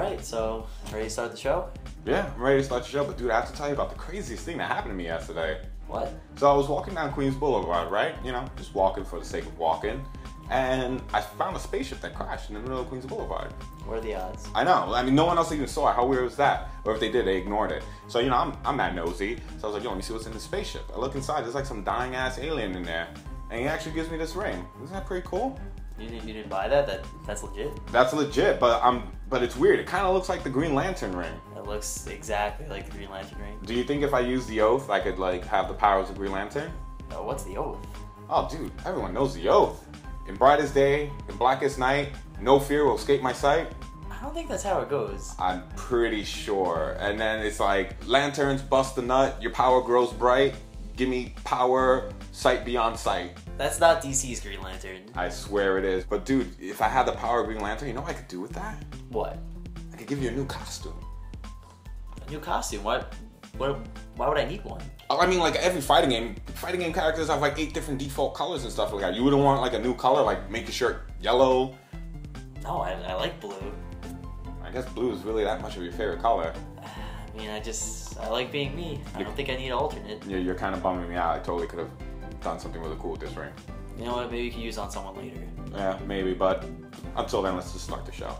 Alright, so ready to start the show? Yeah, I'm ready to start the show, but dude, I have to tell you about the craziest thing that happened to me yesterday. What? So I was walking down Queens Boulevard, right? You know, just walking for the sake of walking. And I found a spaceship that crashed in the middle of Queens Boulevard. What are the odds? I know. I mean, no one else even saw it. How weird was that? Or if they did, they ignored it. So, you know, I'm that nosy. So I was like, yo, let me see what's in the spaceship. I look inside. There's like some dying-ass alien in there. And he actually gives me this ring. Isn't that pretty cool? You didn't buy that? That's legit? That's legit, but it's weird. It kind of looks like the Green Lantern ring. It looks exactly like the Green Lantern ring. Do you think if I use the oath, I could, like, have the powers of Green Lantern? Oh, what's the oath? Oh, dude, everyone knows the oath. In brightest day, in blackest night, no fear will escape my sight. I don't think that's how it goes. I'm pretty sure. And then it's like, lanterns bust the nut, your power grows bright, give me power, sight beyond sight. That's not DC's Green Lantern. I swear it is. But dude, if I had the power of Green Lantern, you know what I could do with that? What? I could give you a new costume. A new costume? Why would I need one? I mean, like every fighting game characters have like 8 different default colors and stuff like that. You wouldn't want like a new color, like make your shirt yellow? No, I like blue. I guess blue is really that much of your favorite color. I mean, I like being me. I don't think I need an alternate. You're kind of bumming me out. I totally could have done something really cool with this ring. You know what? Maybe you can use it on someone later. Yeah, maybe, but until then, let's just start the show.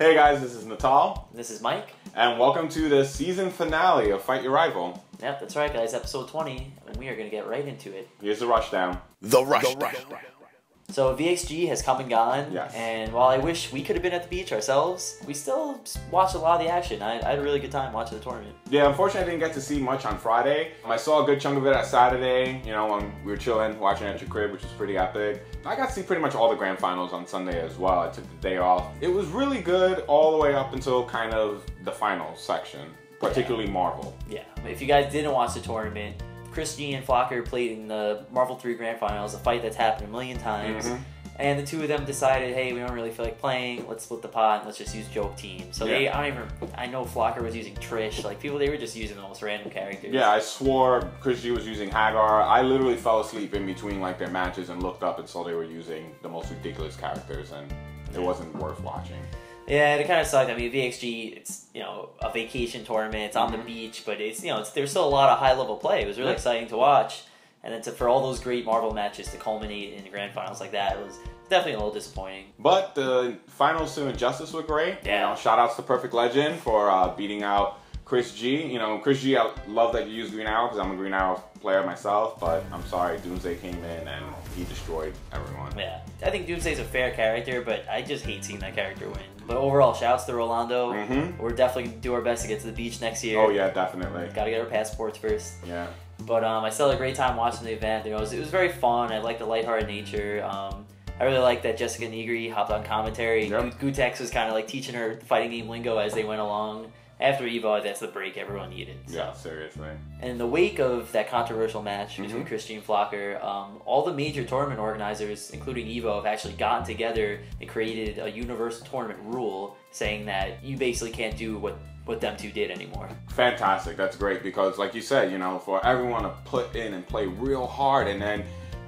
Hey guys, this is Natal. This is Mike. And welcome to the season finale of Fight Your Rival. Yep, that's right guys, episode 20, and we are going to get right into it. Here's the rushdown. The rushdown. So VxG has come and gone, yes. And while I wish we could have been at the beach ourselves, we still watched a lot of the action. I had a really good time watching the tournament. Yeah, unfortunately I didn't get to see much on Friday. I saw a good chunk of it on Saturday, you know, when we were chilling, watching at your crib, which was pretty epic. I got to see pretty much all the grand finals on Sunday as well. I took the day off. It was really good all the way up until kind of the finals section, particularly Marvel. Yeah, if you guys didn't watch the tournament, Chris G and Flocker played in the Marvel 3 Grand Finals, a fight that's happened a million times. And the two of them decided, hey, we don't really feel like playing, let's split the pot and let's just use joke teams. So I know Flocker was using Trish, like they were just using the most random characters. Yeah, I swore Chris G was using Hagar. I literally fell asleep in between like their matches and looked up and saw they were using the most ridiculous characters, and it wasn't worth watching. Yeah, it kind of sucked. I mean, VxG, it's, you know, a vacation tournament, it's on the beach, but it's, you know, there's still a lot of high-level play. It was really exciting to watch. And then for all those great Marvel matches to culminate in the grand finals like that, it was definitely a little disappointing. But the finals to Injustice were great. Yeah. You know, shout outs to Perfect Legend for beating out Chris G. You know, Chris G, I love that you use Green Arrow because I'm a Green Arrow player myself, but I'm sorry, Doomsday came in and he destroyed everyone. Yeah, I think Doomsday's a fair character, but I just hate seeing that character win. But overall, shouts to Rolando. We're definitely going to do our best to get to the beach next year. Oh yeah, definitely. Got to get our passports first. Yeah. But I still had a great time watching the event. You know, it was very fun. I liked the lighthearted nature. I really liked that Jessica Negri hopped on commentary. Yep. Gutex was kind of like teaching her fighting game lingo as they went along. After Evo, that's the break everyone needed. So. Yeah, seriously. And in the wake of that controversial match between Chris G and Flocker, all the major tournament organizers, including Evo, have actually gotten together and created a universal tournament rule saying that you basically can't do what them two did anymore. Fantastic. That's great because, like you said, you know, for everyone to put in and play real hard and then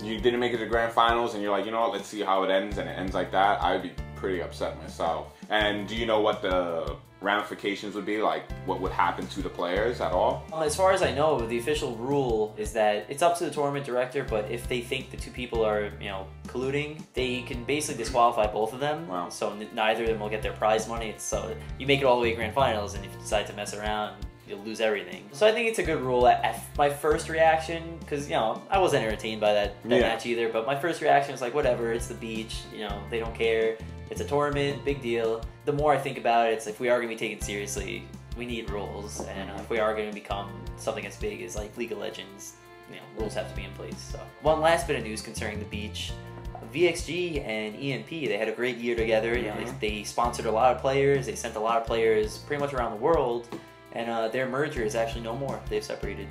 you didn't make it to the grand finals and you're like, you know what, let's see how it ends, and it ends like that, I'd be pretty upset myself. And do you know what the ramifications would be, like what would happen to the players at all? As far as I know, the official rule is that it's up to the tournament director, but if they think the two people are, you know, colluding, they can basically disqualify both of them. Wow. So neither of them will get their prize money. So you make it all the way to grand finals, and if you decide to mess around, you'll lose everything. So I think it's a good rule. My first reaction, because, you know, I wasn't entertained by that match either, but my first reaction was like, whatever, it's the beach, you know, they don't care. It's a tournament, big deal. The more I think about it, it's like, if we are going to be taken seriously, we need rules. And if we are going to become something as big as like League of Legends, you know, rules have to be in place. So one last bit of news concerning the beach. VxG and EMP, they had a great year together. You know, they sponsored a lot of players. They sent a lot of players pretty much around the world. And their merger is actually no more. They've separated.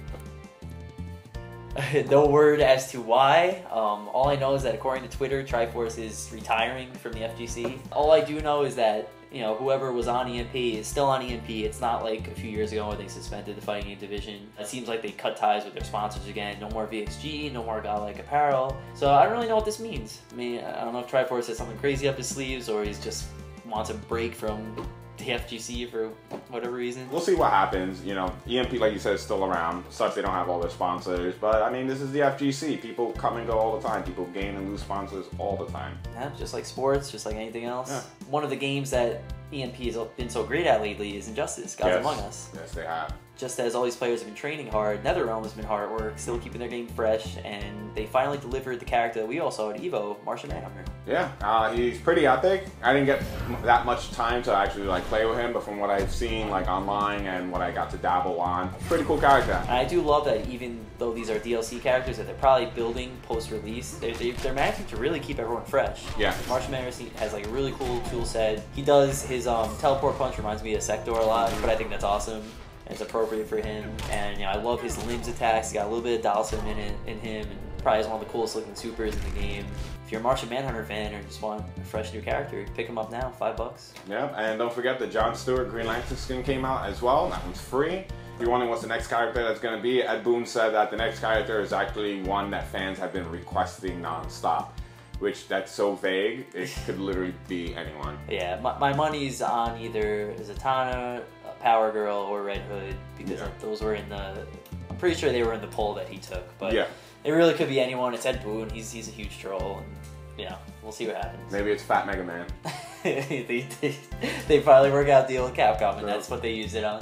No word as to why. All I know is that according to Twitter, Triforce is retiring from the FGC. All I do know is that, you know, whoever was on EMP is still on EMP. It's not like a few years ago when they suspended the fighting game division. It seems like they cut ties with their sponsors again. No more VxG, no more Godlike Apparel. So I don't really know what this means. I mean, I don't know if Triforce has something crazy up his sleeves or he's just wants a break from the FGC for whatever reason. We'll see what happens. You know, EMP, like you said, is still around. Sucks they don't have all their sponsors, but I mean, this is the FGC. People come and go all the time. People gain and lose sponsors all the time. Yeah, just like sports, just like anything else. Yeah. One of the games that EMP has been so great at lately is Injustice, Gods Among Us. Yes, they have. Just as all these players have been training hard, NetherRealm has been hard at work, still keeping their game fresh, and they finally delivered the character that we all saw at EVO, Martian Manhunter. Yeah, he's pretty epic. I didn't get that much time to actually like play with him, but from what I've seen like online and what I got to dabble on, pretty cool character. And I do love that even though these are DLC characters that they're probably building post-release, they're managing to really keep everyone fresh. Yeah. Martian Manhunter has like a really cool tool set. He does his teleport punch, reminds me of Sector a lot, but I think that's awesome. It's appropriate for him, and you know, I love his limbs attacks. He's got a little bit of Dalsim in him, and probably has one of the coolest looking supers in the game. If you're a Martian Manhunter fan or just want a fresh new character, pick him up now, $5. Yeah, and don't forget the Jon Stewart Green Lantern skin came out as well. That one's free. If you're wondering what's the next character that's going to be, Ed Boon said that the next character is actually one that fans have been requesting non-stop. Which, that's so vague, it could literally be anyone. Yeah, my money's on either Zatanna, Power Girl, or Red Hood, because those were in the... I'm pretty sure they were in the poll that he took, but it really could be anyone. It's Ed Boon, he's a huge troll, and yeah, we'll see what happens. Maybe it's Fat Mega Man. they finally work out a deal with Capcom, and that's what they use it on.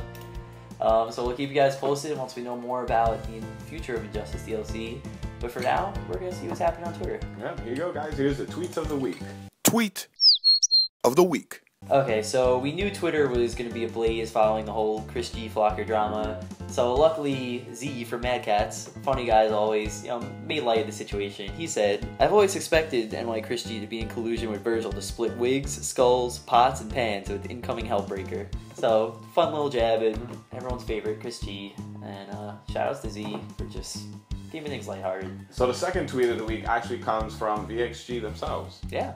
So we'll keep you guys posted once we know more about the future of Injustice DLC. But for now, we're going to see what's happening on Twitter. Yeah, here you go, guys. Here's the tweets of the week. Tweet of the week. Okay, so we knew Twitter was going to be ablaze following the whole Chris G. Flocker drama. So luckily, Z from Mad Cats, funny guy as always, you know, made light of the situation. He said, "I've always expected NY Chris G to be in collusion with Virgil to split wigs, skulls, pots, and pans with incoming Hellbreaker." So, fun little jab at everyone's favorite, Chris G. And shoutouts to Z for just keeping things lighthearted. So the second tweet of the week actually comes from VxG themselves. Yeah.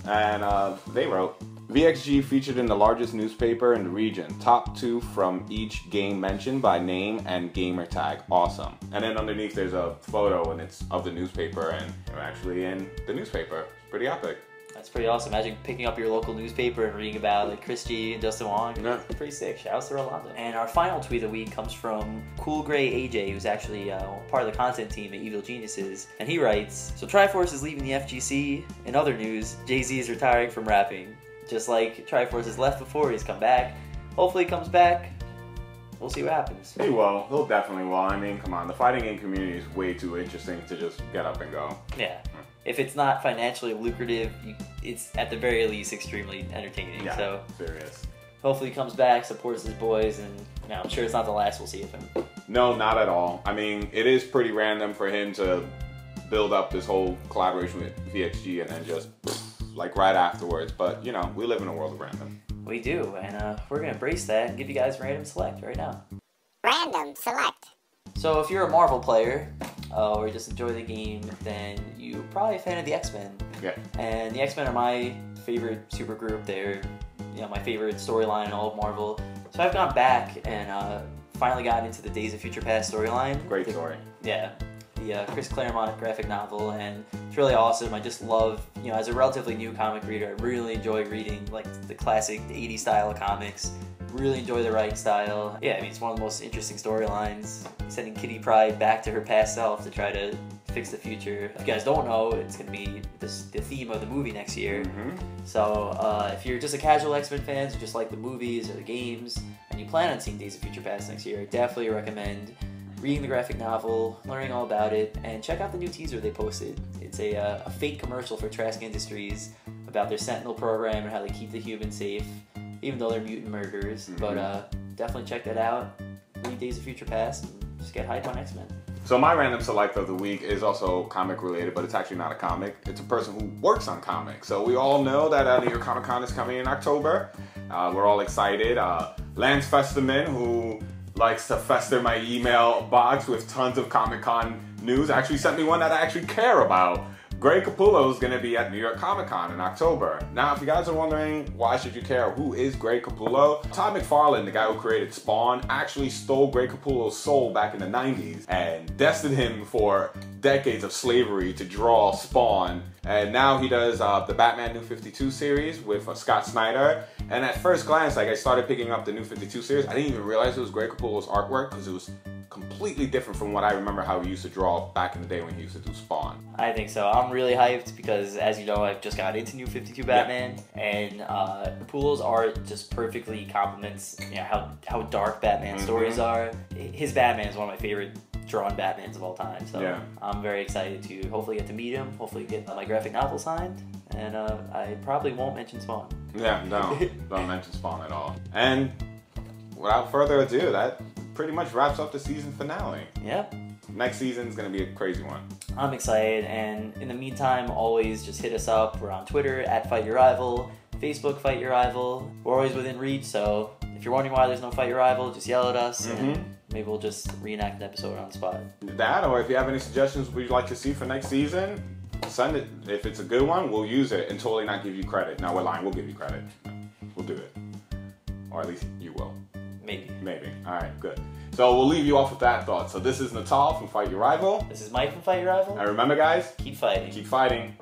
And they wrote, VxG featured in the largest newspaper in the region. Top 2 from each game mentioned by name and gamer tag. Awesome. And then underneath there's a photo and it's of the newspaper and you're actually in the newspaper. It's pretty epic. That's pretty awesome. Imagine picking up your local newspaper and reading about like Chris G and Justin Wong. Yeah. Pretty sick. Shoutouts to Rolando. And our final tweet of the week comes from Cool Gray AJ, who's actually part of the content team at Evil Geniuses. And he writes, "So Triforce is leaving the FGC. In other news, Jay-Z is retiring from rapping. Just like Triforce has left before, he's come back. Hopefully he comes back. We'll see what happens." He will. He'll definitely will. I mean, come on. The fighting game community is way too interesting to just get up and go. Yeah. If it's not financially lucrative, it's at the very least extremely entertaining. Yeah, so serious. hopefully he comes back, supports his boys, and you know, I'm sure it's not the last we'll see of him. No, not at all. I mean, it is pretty random for him to build up this whole collaboration with VxG and then just like right afterwards. But you know, we live in a world of random. We do, and we're gonna embrace that and give you guys random select right now. Random select. So if you're a Marvel player or just enjoy the game, then you're probably a fan of the X-Men. Yeah. And the X-Men are my favorite supergroup. They're, you know, my favorite storyline in all of Marvel. So I've gone back and finally gotten into the Days of Future Past storyline. Great story. Yeah. The Chris Claremont graphic novel, and it's really awesome. I just love, you know, as a relatively new comic reader, I really enjoy reading like the classic 80s style of comics. Really enjoy the writing style. Yeah, I mean, it's one of the most interesting storylines. Sending Kitty Pryde back to her past self to try to fix the future. If you guys don't know, it's going to be the theme of the movie next year. So if you're just a casual X-Men fan who just like the movies or the games, and you plan on seeing Days of Future Past next year, I definitely recommend reading the graphic novel, learning all about it, and check out the new teaser they posted. It's a fake commercial for Trask Industries about their Sentinel program and how they keep the humans safe, even though they're mutant murderers. But definitely check that out. Read Days of Future Past and just get hype on X-Men. So my random select of the week is also comic related, but it's actually not a comic. It's a person who works on comics. So we all know that New York Comic Con is coming in October. We're all excited. Lance Festerman, who likes to fester my email box with tons of Comic Con news, actually sent me one that I actually care about. Greg Capullo is going to be at New York Comic Con in October. Now, if you guys are wondering why should you care, who is Greg Capullo? Todd McFarlane, the guy who created Spawn, actually stole Greg Capullo's soul back in the 90s and destined him for decades of slavery to draw Spawn. And now he does the Batman New 52 series with Scott Snyder. And at first glance, like I started picking up the New 52 series, I didn't even realize it was Greg Capullo's artwork because it was completely different from what I remember how he used to draw back in the day when he used to do Spawn. I think so. I'm really hyped because, as you know, I've just got into New 52 Batman, and Capullo's art just perfectly complements how dark Batman stories are. His Batman is one of my favorite drawn Batmans of all time, so I'm very excited to hopefully get to meet him, hopefully get my graphic novel signed, and I probably won't mention Spawn. Yeah, don't mention Spawn at all. And without further ado, that pretty much wraps up the season finale. Yep. Next season's gonna be a crazy one. I'm excited, and in the meantime, always just hit us up. We're on Twitter at Fight Your Rival, Facebook Fight Your Rival. We're always within reach, so if you're wondering why there's no Fight Your Rival, just yell at us, and maybe we'll just reenact an episode on the spot. That, or if you have any suggestions we'd like to see for next season, send it. If it's a good one, we'll use it and totally not give you credit. No, we're lying. We'll give you credit. We'll do it. Or at least you will. Maybe. Alright, good. So we'll leave you off with that thought. So this is Natal from Fight Your Rival. This is Mike from Fight Your Rival. And remember, guys, keep fighting. Keep fighting.